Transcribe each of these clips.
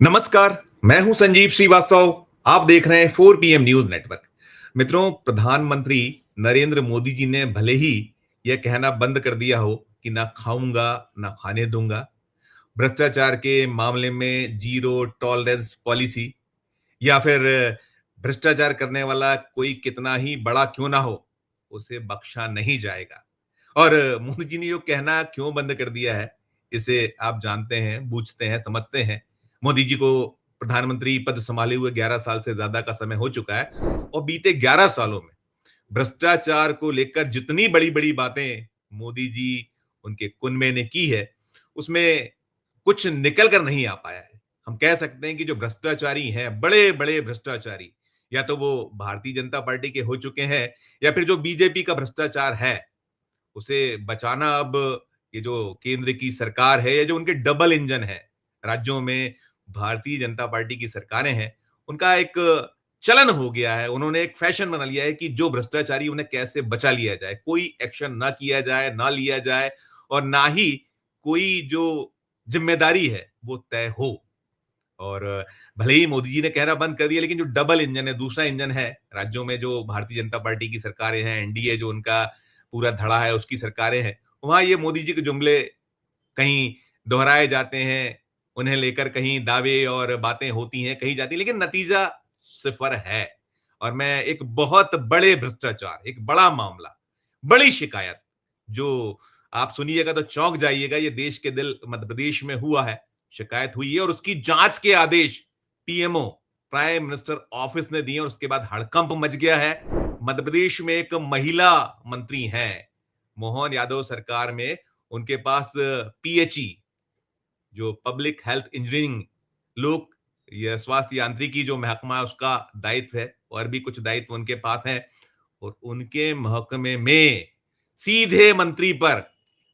नमस्कार। मैं हूं संजीव श्रीवास्तव। आप देख रहे हैं 4 पीएम न्यूज नेटवर्क। मित्रों, प्रधानमंत्री नरेंद्र मोदी जी ने भले ही यह कहना बंद कर दिया हो कि ना खाऊंगा ना खाने दूंगा, भ्रष्टाचार के मामले में जीरो टॉलरेंस पॉलिसी, या फिर भ्रष्टाचार करने वाला कोई कितना ही बड़ा क्यों ना हो, उसे बख्शा नहीं जाएगा। और मोदी जी ने यो कहना क्यों बंद कर दिया है, इसे आप जानते हैं, बूझते हैं, समझते हैं। मोदी जी को प्रधानमंत्री पद संभाले हुए 11 साल से ज्यादा का समय हो चुका है, और बीते 11 सालों में भ्रष्टाचार को लेकर जितनी बड़ी-बड़ी बातें मोदी जी, उनके कुनबे ने की है, उसमें कुछ निकल कर नहीं आ पाया है। हम कह सकते हैं कि जो भ्रष्टाचारी हैं, बड़े-बड़े भ्रष्टाचारी, या तो वो भारतीय जनता पार्टी के हो चुके हैं, या फिर जो बीजेपी का भ्रष्टाचार है, उसे बचाना अब ये जो केंद्र की सरकार है, या जो उनके डबल इंजन है, राज्यों में भारतीय जनता पार्टी की सरकारें हैं, उनका एक चलन हो गया है। उन्होंने एक फैशन बना लिया है कि जो भ्रष्टाचारी, उन्हें कैसे बचा लिया जाए, कोई एक्शन ना किया जाए, ना लिया जाए, और ना ही कोई जो जिम्मेदारी है वो तय हो। और भले ही मोदी जी ने कहना बंद कर दिया, लेकिन जो डबल इंजन है, दूसरा इंजन है, राज्यों में जो भारतीय जनता पार्टी की सरकारें हैं, एनडीए जो उनका पूरा धड़ा है, उसकी सरकारें हैं, वहां ये मोदी जी के जुमले कहीं दोहराए जाते हैं, उन्हें लेकर कहीं दावे और बातें होती हैं, कही जाती हैं, लेकिन नतीजा सिफर है। और मैं एक बहुत बड़े भ्रष्टाचार, एक बड़ा मामला, बड़ी शिकायत, जो आप सुनिएगा तो चौंक जाइएगा, ये देश के दिल मध्य प्रदेश में हुआ है, शिकायत हुई है, और उसकी जांच के आदेश पीएमओ, प्राइम मिनिस्टर ऑफिस ने दिए, और उसके बाद हड़कंप मच गया है। मध्य प्रदेश में एक महिला मंत्री हैं, मोहन यादव सरकार में, उनके पास पीएचई, जो पब्लिक हेल्थ इंजीनियरिंग, लोक या स्वास्थ्य यांत्रिकी जो महकमा है, उसका दायित्व है, और भी कुछ दायित्व उनके पास है। और उनके महकमे में सीधे मंत्री पर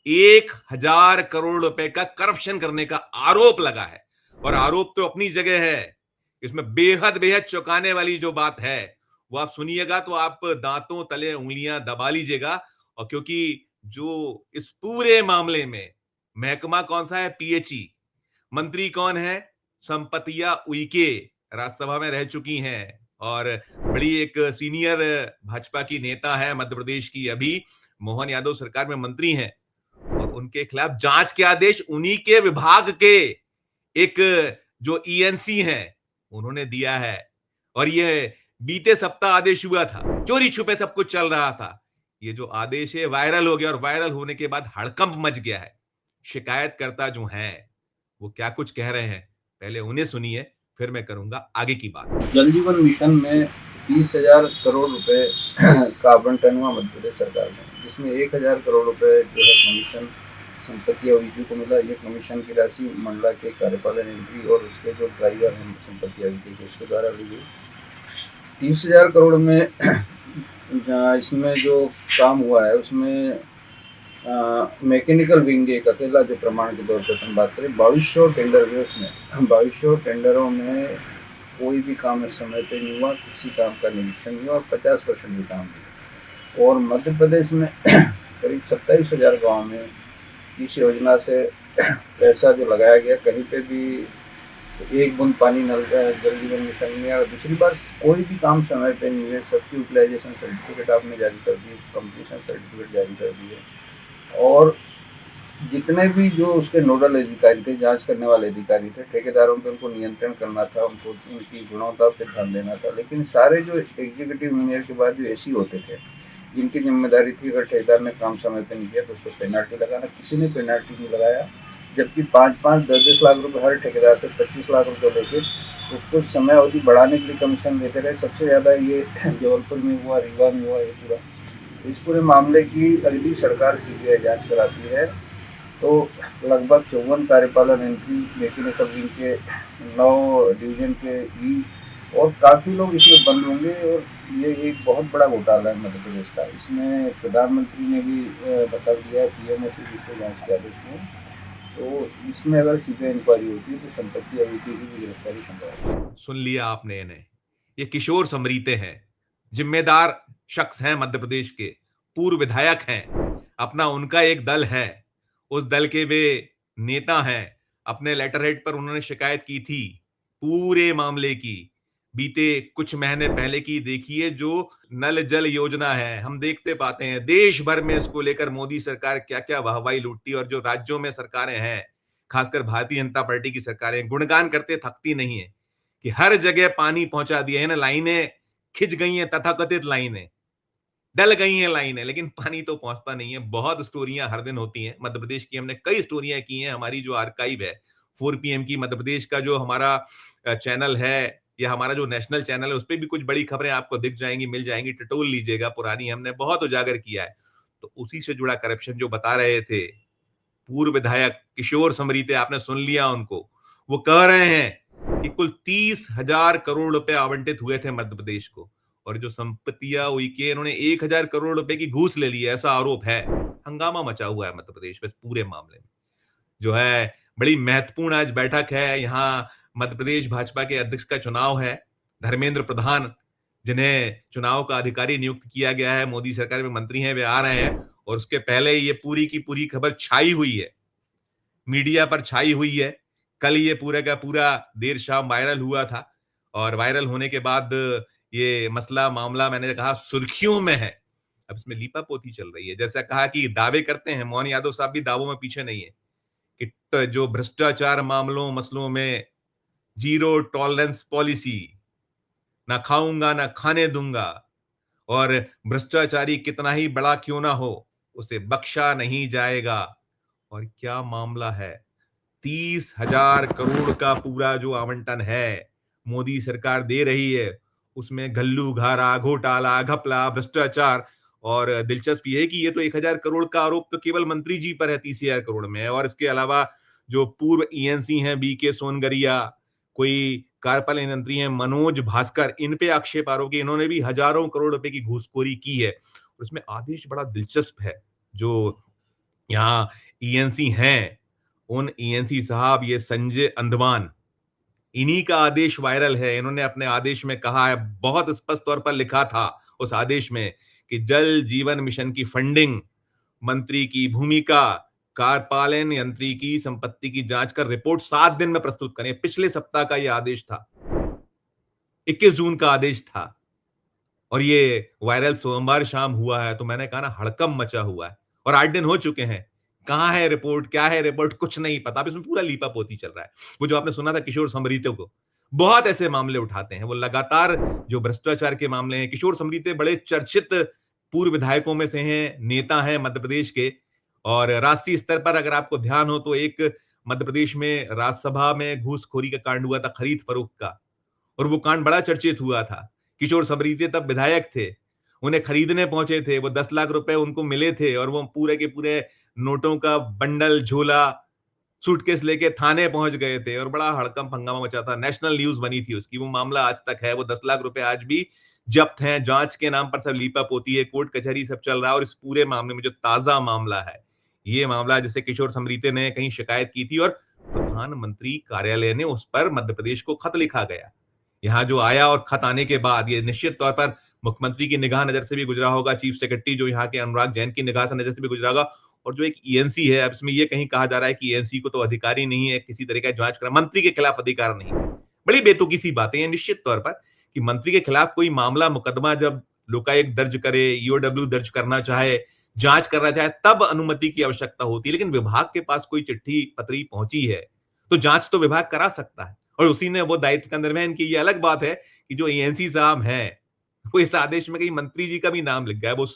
1,000 करोड़ रुपए का करप्शन करने का आरोप लगा है। और आरोप तो अपनी जगह है, इसमें बेहद बेहद चौंकाने वाली जो बात है, वो आप सुनिएगा तो आप दांतों तले उंगलियां दबा लीजिएगा। और क्योंकि जो इस पूरे मामले में महकमा कौन सा है, पीएचई, मंत्री कौन है, संपतिया उइके, राज्यसभा में रह चुकी हैं, और बड़ी एक सीनियर भाजपा की नेता है मध्य प्रदेश की, अभी मोहन यादव सरकार में मंत्री हैं, और उनके खिलाफ जांच के आदेश उन्हीं के विभाग के एक जो ईएनसी हैं, उन्होंने दिया है। और ये बीते सप्ताह आदेश हुआ था, चोरी छुपे सब कुछ चल रहा था, ये जो आदेश है वायरल हो गया, और वायरल होने के बाद हड़कंप मच गया है। शिकायतकर्ता जो हैं, वो क्या कुछ कह रहे हैं, पहले उन्हें सुनिए, फिर मैं करूंगा आगे की बात। जल जीवन मिशन में 30,000 करोड़ रुपए का आवंटन हुआ मध्य प्रदेश सरकार में, जिसमें 1,000 करोड़ रुपए जो है कमीशन संपत्ति अभिवृद्धि को मिला। ये कमीशन की राशि मंडला के कार्यपालन मंत्री और उसके जो ड्राइवर हैं संपत्ति अभिवृद्धि के, उसके द्वारा ली गई। 30,000 करोड़ में इसमें जो काम हुआ है उसमें मैकेनिकल विंग एक अकेला जो प्रमाण के तौर पर हम बात करें, 2200 टेंडर हुए उसमें। 2200 टेंडरों में कोई भी काम इस समय पे नहीं हुआ, किसी काम का निरीक्षण नहीं हुआ, 50% भी काम हुआ। और मध्य प्रदेश में करीब 27,000 गाँव में इस योजना से पैसा जो लगाया गया, कहीं पे भी एक बूंद पानी नल का जल जीवन मिशन में। और दूसरी बात, कोई भी काम समय पे नहीं है, सबकी यूटिलाइजेशन सर्टिफिकेट आपने जारी कर दी, कंप्लीशन सर्टिफिकेट जारी कर दिए। और जितने भी जो उसके नोडल अधिकारी थे, जांच करने वाले अधिकारी थे, ठेकेदारों पे उनको नियंत्रण करना था, उनको उनकी गुणवत्ता पे ध्यान देना था। लेकिन सारे जो एग्जीक्यूटिव इंजीनियर के बाद जो एसी होते थे, जिनकी जिम्मेदारी थी अगर ठेकेदार ने काम समय पे नहीं किया तो उसको पेनल्टी लगाना, किसी ने पेनल्टी नहीं लगाया। जबकि 5-5, 10-10 लाख रुपए हर ठेकेदार से 25 लाख रुपए लेके उसको समय अवधि बढ़ाने के लिए कमीशन देते रहे। सबसे ज़्यादा ये जबलपुर में हुआ, रीवा में हुआ। ये पूरा इस पूरे मामले की अगली सरकार सीबीआई जांच कराती है तो लगभग 54 कार्यपालन मंत्री, मैकेनिकल विंग के 9 डिवीजन के ई, और काफ़ी लोग इसमें बंद होंगे। और ये एक बहुत बड़ा घोटाला है मध्य प्रदेश का। इसमें प्रधानमंत्री ने भी बता दिया है, पीएमओ से जिसको जांच के आदेश में, तो इसमें अगर सीबीआई इंक्वायरी होती है तो संपत्ति अभिवृद्धि की भी गिरफ्तारी संभव है। सुन लिया आपने इन्हें, ये किशोर समरीते हैं, जिम्मेदार शख्स हैं मध्य प्रदेश के, पूर्व विधायक हैं, अपना उनका एक दल है, उस दल के वे नेता हैं। अपने लेटर हेड पर उन्होंने शिकायत की थी पूरे मामले की। बीते कुछ महीने पहले की देखिए जो नल जल योजना है, हम देखते पाते हैं देश भर में इसको लेकर मोदी सरकार क्या-क्या वाहवाही लूटती है और जो राज्यों में सरकारें हैं, खासकर भारतीय जनता पार्टी की सरकारें गुणगान करते थकती नहीं है, कि हर जगह पानी पहुंचा दिया है ना, लाइनें खिंच गई हैं, तथाकथित लाइनें, डल गई हैं लाइनें, लेकिन पानी तो पहुंचता नहीं है। बहुत स्टोरियां हर दिन होती हैं मध्य प्रदेश की, हमने कई स्टोरियां की हैं। हमारी जो आर्काइव है 4 पीएम की, मध्य प्रदेश का जो हमारा चैनल है या हमारा जो नेशनल चैनल है, उस पे भी कुछ बड़ी खबरें आपको दिख जाएंगी, मिल जाएंगी, टटोल लीजिएगा, पुरानी हमने बहुत उजागर किया है। तो उसी से जुड़ा करप्शन जो बता रहे थे पूर्व विधायक किशोर समरीते, आपने सुन लिया उनको, वो कह रहे हैं कि कुल 30,000 करोड़ रुपए आवंटित हुए थे मध्य प्रदेश को, और जो संपत्तियां हुई कि इन्होंने 1,000 करोड़ रुपए की घूस ले ली है, ऐसा आरोप है। हंगामा मचा हुआ है मध्य प्रदेश में इस पूरे मामले में। जो है बड़ी महत्वपूर्ण आज बैठक है, यहाँ मध्य प्रदेश भाजपा के अध्यक्ष का चुनाव है। धर्मेंद्र प्रधान, जिन्हें चुनाव का अधिकारी नियुक्त किया गया है, मोदी सरकार में मंत्री हैं, वे आ रहे हैं। और उसके पहले ये पूरी की पूरी खबर छाई हुई है, मीडिया पर छाई हुई है। कल ये पूरा का पूरा देर शाम वायरल हुआ था, और वायरल होने के बाद ये मसला मामला मैंने कहा सुर्खियों में है। अब इसमें लीपापोती चल रही है। जैसा कहा कि दावे करते हैं, मोहन यादव साहब भी दावों में पीछे नहीं है, कि जो भ्रष्टाचार मामलों मसलों में जीरो टॉलरेंस पॉलिसी, ना खाऊंगा ना खाने दूंगा, और भ्रष्टाचारी कितना ही बड़ा क्यों ना हो, उसे बख्शा नहीं जाएगा। और क्या मामला है, 30,000 करोड़ का पूरा जो आवंटन है मोदी सरकार दे रही है, उसमें घल्लू घारा, घोटाला, घपला, भ्रष्टाचार। और दिलचस्प ये है कि ये तो 1,000 करोड़ का आरोप तो केवल मंत्री जी पर है 30,000 करोड़ में, और इसके अलावा जो पूर्व ईएनसी हैं बीके सोनगरिया, कोई कार्यपालन मंत्री हैं मनोज भास्कर, इन पे आक्षेप आरोप कि इन्होंने भी हजारों करोड़ रुपए की घूसखोरी की है। उसमें आदेश बड़ा दिलचस्प है, जो यहाँ ईएनसी हैं, उन ईएनसी साहब ये संजय अंदमान, इन्हीं का आदेश वायरल है। इन्होंने अपने आदेश में कहा है, बहुत स्पष्ट तौर पर लिखा था उस आदेश में, कि जल जीवन मिशन की फंडिंग, मंत्री की भूमिका, कार्यपालन यंत्री की संपत्ति की जांच कर रिपोर्ट 7 दिन में प्रस्तुत करें। पिछले सप्ताह का यह आदेश था, 21 जून का आदेश था, और ये वायरल सोमवार शाम हुआ है। तो मैंने कहा ना, हड़कंप मचा हुआ है, और 8 दिन हो चुके हैं। कहां है रिपोर्ट, क्या है रिपोर्ट, कुछ नहीं पता। अब इसमें पूरा लीपापोती चल रहा है। वो जो आपने सुना था किशोर समरीते को, बहुत ऐसे मामले उठाते हैं वो लगातार, जो भ्रष्टाचार के मामले हैं। किशोर समरीते बड़े चर्चित पूर्व विधायकों में से हैं, नेता हैं मध्य प्रदेश के। और राष्ट्रीय स्तर पर अगर आपको ध्यान हो तो एक मध्य प्रदेश में राज्यसभा में घूसखोरी का कांड हुआ था, खरीद फरोख्त का, और वो कांड बड़ा चर्चित हुआ था। किशोर सबरीते तब विधायक थे, उन्हें खरीदने पहुंचे थे, वो 10 लाख रुपए उनको मिले थे, और वो पूरे के पूरे नोटों का बंडल झोला सूटकेस लेके थाने पहुंच गए थे, और बड़ा हड़कंप हंगामा मचा था। नेशनल न्यूज बनी थी उसकी, वो मामला आज तक है। वो 10 लाख रुपए आज भी जब्त हैं, जांच के नाम पर सब लीपापोती है, कोर्ट कचहरी सब चल रहा है। और इस पूरे मामले में जो ताजा मामला है, ये मामला जैसे किशोर समरीते ने कहीं शिकायत की थी, और प्रधानमंत्री कार्यालय ने उस पर मध्य प्रदेश को खत लिखा गया। यहाँ जो आया, और खत आने के बाद ये निश्चित तौर पर मुख्यमंत्री की निगाह नजर से भी गुजरा होगा, चीफ सेक्रेटरी जो यहाँ के अनुराग जैन की निगाह से नजर से भी गुजरा होगा। और जो एक ईएनसी है, अब इसमें ये कहीं कहा जा रहा है कि ईएनसी को तो अधिकारी नहीं है किसी तरह का जांच करना, मंत्री के खिलाफ अधिकार नहीं। बड़ी बेतुकी सी बातें हैं निश्चित तौर पर, कि मंत्री के खिलाफ कोई मामला मुकदमा जब लोकायुक्त दर्ज करे, ईओडब्ल्यू दर्ज करना चाहे, जांच करना चाहे, तब अनुमति की आवश्यकता होती है। लेकिन विभाग के पास कोई चिट्ठी पत्री पहुंची है तो जांच तो विभाग करा सकता है, और उसी ने वो दायित्व के अंदर में इनकी। ये अलग बात है कि जो ईएनसी साहब हैं, वो इस आदेश में कहीं मंत्री जी का भी नाम लिख गया है। वो उस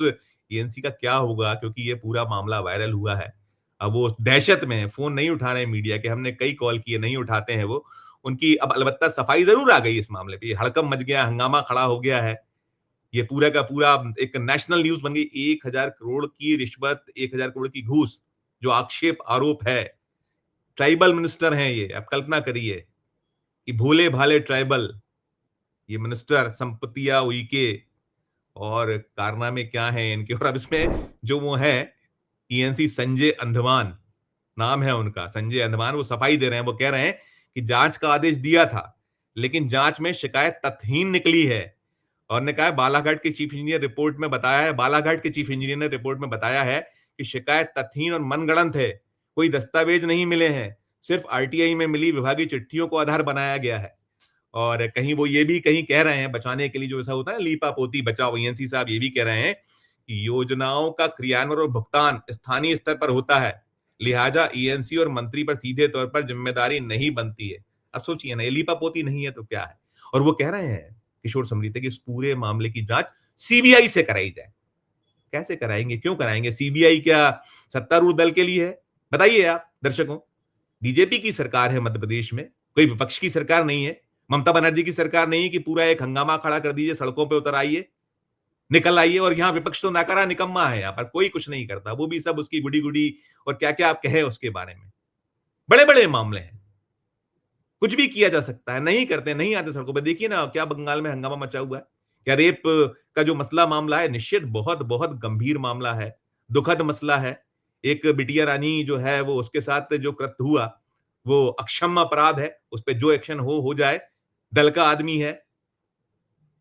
ईएनसी का क्या होगा, क्योंकि ये पूरा मामला वायरल हुआ है। अब वो दहशत में है, फोन नहीं उठा रहे हैं मीडिया के, हमने कई कॉल किए, नहीं उठाते हैं वो। उनकी अब अलबत्ता सफाई जरूर आ गई इस मामले पे, हड़कंप मच गया, हंगामा खड़ा हो गया है। ये पूरा का पूरा एक नेशनल न्यूज बन गई। 1,000 करोड़ की रिश्वत, 1,000 करोड़ की घूस, जो आक्षेप आरोप है। ट्राइबल मिनिस्टर हैं ये, आप कल्पना करिए कि भोले भाले ट्राइबल, ये मिनिस्टर, संपत्तियां उइके, और कारनामे क्या हैं इनके। और अब इसमें जो वो है ईएनसी संजय अंधमान, नाम है उनका, संजय अंधमान, वो सफाई दे रहे हैं। वो कह रहे हैं कि जांच का आदेश दिया था, लेकिन जांच में शिकायत तथ्यहीन निकली है। और ने कहा है, बालाघाट के चीफ इंजीनियर रिपोर्ट में बताया है, बालाघाट के चीफ इंजीनियर ने रिपोर्ट में बताया है कि शिकायत तथ्यहीन और मनगढ़ंत है, कोई दस्तावेज नहीं मिले हैं, सिर्फ आरटीआई में मिली विभागीय चिट्ठियों को आधार बनाया गया है। और कहीं वो ये भी कहीं कह रहे हैं बचाने के लिए, जो ऐसा होता है लीपा पोती बचाओ, ईएनसी साहब ये भी कह रहे हैं कि योजनाओं का क्रियान्वयन और भुगतान स्थानीय स्तर पर होता है, लिहाजा ईएनसी और मंत्री पर सीधे तौर पर जिम्मेदारी नहीं बनती है। अब सोचिए ना, ये लीपा पोती नहीं है तो क्या है? और वो कह रहे हैं किशोर समरीते कि इस पूरे मामले की जांच सीबीआई से कराई जाए। कैसे कराएंगे, क्यों कराएंगे? सीबीआई क्या सत्तारूढ़ दल के लिए है? बताइए आप दर्शकों। बीजेपी की सरकार है मध्य प्रदेश में, कोई विपक्ष की सरकार नहीं है। ममता बनर्जी की सरकार नहीं है कि पूरा एक हंगामा खड़ा कर दीजिए, सड़कों पे उतर आइए, निकल आइए। और यहाँ विपक्ष तो नाकारा निकम्मा है, यहाँ पर कोई कुछ नहीं करता, वो भी सब उसकी गुडी गुडी और क्या क्या आप कहे उसके बारे में। बड़े बड़े मामले हैं, कुछ भी किया जा सकता है, नहीं करते, नहीं आते सड़कों पे। देखिए ना क्या बंगाल में हंगामा मचा हुआ है। क्या रेप का जो मसला मामला है, निश्चित बहुत बहुत गंभीर मामला है, दुखद मसला है। एक बिटिया रानी जो है वो, उसके साथ जो कृत्य हुआ वो अक्षम्य अपराध है, उस पे जो एक्शन हो जाए। दल का आदमी है,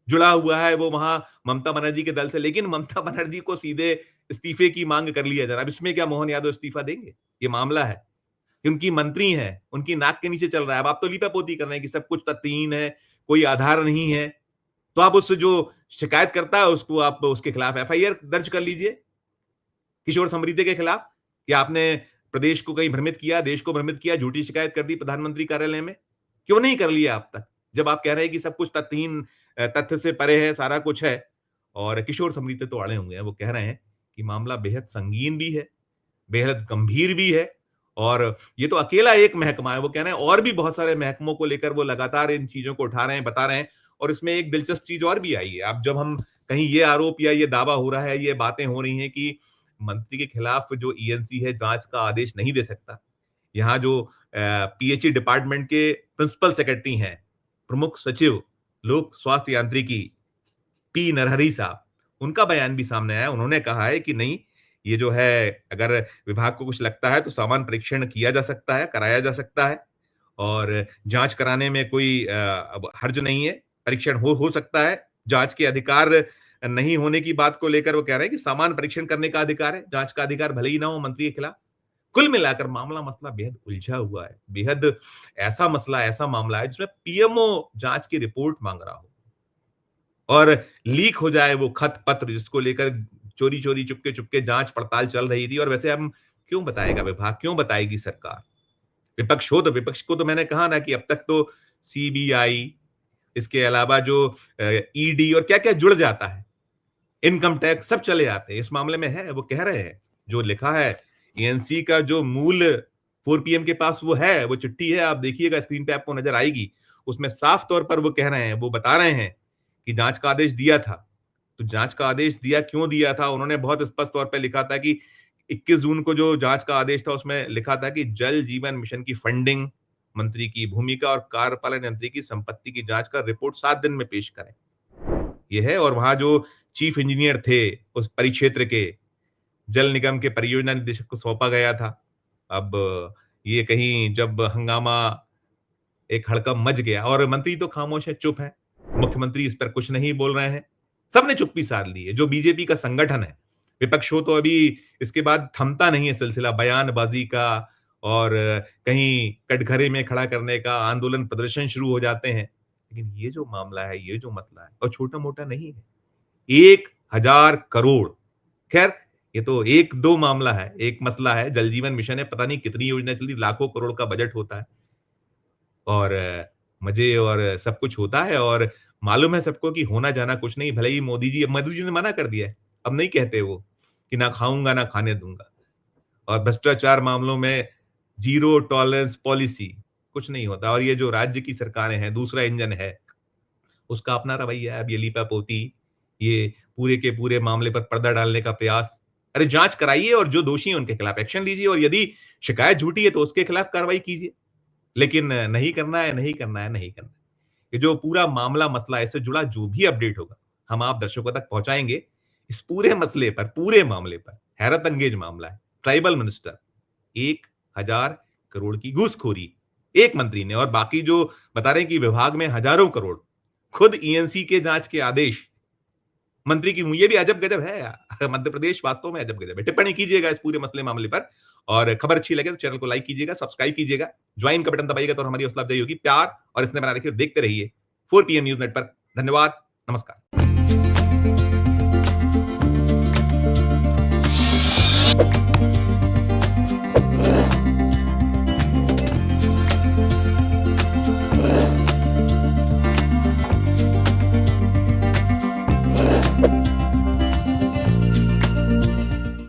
जुड़ा हुआ है वो वहां ममता बनर्जी के दल से, लेकिन ममता बनर्जी को सीधे इस्तीफे की मांग कर लिया जा रहा है। अब इसमें क्या मोहन यादव इस्तीफा देंगे? ये मामला है कि उनकी मंत्री हैं, उनकी नाक के नीचे चल रहा है। अब आप तो लीपापोती कर रहे हैं कि सब कुछ तथ्यहीन है, कोई आधार नहीं है, तो आप उस जो शिकायत करता है उसको आप उसके खिलाफ एफआईआर दर्ज कर लीजिए किशोर समरीते के खिलाफ कि आपने प्रदेश को कहीं भ्रमित किया, देश को भ्रमित किया, झूठी शिकायत कर दी प्रधानमंत्री कार्यालय में। क्यों नहीं कर लिया अब तक, जब आप कह रहे हैं कि सब कुछ तथ्यहीन, तथ्य से परे है, सारा कुछ है। और किशोर समरीते तो अड़े हुए हैं, वो कह रहे हैं कि मामला बेहद संगीन भी है, बेहद गंभीर भी है। और ये तो अकेला एक महकमा है, वो कह रहे हैं और भी बहुत सारे महकमों को लेकर वो लगातार इन चीजों को उठा रहे हैं, बता रहे हैं। और इसमें एक दिलचस्प चीज और भी आई है। अब जब हम कहीं ये आरोप या ये दावा हो रहा है, ये बातें हो रही हैं कि मंत्री के खिलाफ जो ईएनसी है जांच का आदेश नहीं दे सकता। यहाँ जो पीएचई डिपार्टमेंट के प्रिंसिपल सेक्रेटरी हैं, प्रमुख सचिव लोक स्वास्थ्य यांत्रिकी पी नरहरी साहब, उनका बयान भी सामने आया। उन्होंने कहा है कि नहीं, ये जो है अगर विभाग को कुछ लगता है तो सामान्य परीक्षण किया जा सकता है, कराया जा सकता है और जांच कराने में कोई अब हर्ज नहीं है। परीक्षण हो सकता है। जांच के अधिकार नहीं होने की बात को लेकर वो कह रहे हैं कि सामान्य परीक्षण करने का अधिकार है, जांच का अधिकार भले ही ना हो मंत्री के खिलाफ। कुल मिलाकर मामला मसला बेहद उलझा हुआ है, बेहद ऐसा मसला, ऐसा मामला है जिसमें पीएमओ जांच की रिपोर्ट मांग रहा हो और लीक हो जाए वो खत पत्र जिसको लेकर चोरी चोरी चुपके चुपके जांच पड़ताल चल रही थी। और वैसे हम क्यों बताएगा विभाग, क्यों बताएगी सरकार? विपक्ष हो तो विपक्ष को तो मैंने कहा ना कि अब तक तो सीबीआई, इसके अलावा जो ईडी और क्या क्या जुड़ जाता है, इनकम टैक्स, सब चले आते हैं। इस मामले में है, वो कह रहे हैं जो लिखा है एएनसी का जो मूल 4PM के पास वो है, वो चिट्ठी है, आप देखिएगा स्क्रीन पे आपको नजर आएगी। उसमें साफ तौर पर वो कह रहे हैं, वो बता रहे हैं कि जांच का आदेश दिया था। तो जांच का आदेश दिया, क्यों दिया था? उन्होंने बहुत स्पष्ट तौर पे लिखा था कि 21 जून को जो जांच का आदेश था उसमें लिखा था कि जल जीवन मिशन की फंडिंग, मंत्री की भूमिका और कार्यपालन यंत्री की संपत्ति की जांच कर रिपोर्ट 7 दिन में पेश करें। ये है। और वहां जो चीफ इंजीनियर थे उस परिक्षेत्र के, जल निगम के परियोजना निदेशक को सौंपा गया था। अब ये कहीं जब हंगामा, एक हड़कंप मच गया और मंत्री तो खामोश है, चुप है, मुख्यमंत्री इस पर कुछ नहीं बोल रहे हैं, सबने चुप्पी साध ली है। जो बीजेपी का संगठन है, विपक्ष हो तो अभी इसके बाद थमता नहीं है सिलसिला बयानबाजी का और कहीं कटघरे में खड़ा करने का, आंदोलन प्रदर्शन शुरू हो जाते हैं। लेकिन ये जो मामला है, ये जो मसला है, और छोटा मोटा नहीं है, 1000 करोड़। खैर ये तो एक दो मामला है, एक मसला है। जल जीवन मिशन है, पता नहीं कितनी योजना चलती, लाखों करोड़ का बजट होता है और मजे और सब कुछ होता है। और मालूम है सबको कि होना जाना कुछ नहीं। भले ही मोदी जी ने मना कर दिया है, अब नहीं कहते वो कि ना खाऊंगा ना खाने दूंगा। और भ्रष्टाचार मामलों में जीरो टॉलरेंस पॉलिसी, कुछ नहीं होता। और ये जो राज्य की सरकारें हैं, दूसरा इंजन है, उसका अपना रवैया है। अब ये लीपापोती, ये पूरे के पूरे मामले पर पर्दा डालने का प्रयास। अरे जांच कराइए और जो दोषी हैं उनके खिलाफ एक्शन लीजिए, और यदि शिकायत झूठी है तो उसके खिलाफ कार्रवाई कीजिए। लेकिन नहीं करना है, नहीं करना है, नहीं करना है। ये जो पूरा मामला मसला है, इससे जुड़ा जो भी अपडेट होगा हम आप दर्शकों तक पहुंचाएंगे। इस पूरे मसले पर, पूरे मामले पर हैरत अंगेज मामला है। ट्राइबल मिनिस्टर, 1000 करोड़ की घूसखोरी एक मंत्री ने, और बाकी जो बता रहे हैं कि विभाग में हजारों करोड़, खुद ईएनसी के जांच के आदेश मंत्री की। ये भी अजब गजब है यार, मध्य प्रदेश वास्तव में अजब गजब है। टिप्पणी कीजिएगा इस पूरे मसले मामले पर, और खबर अच्छी लगे तो चैनल को लाइक कीजिएगा, सब्सक्राइब कीजिएगा, ज्वाइन का बटन दबाइएगा तो हमारी हौसला अफजाई होगी। प्यार और इसने बना रखिए, देखते रहिए 4 PM न्यूज नेटवर्क। धन्यवाद, नमस्कार।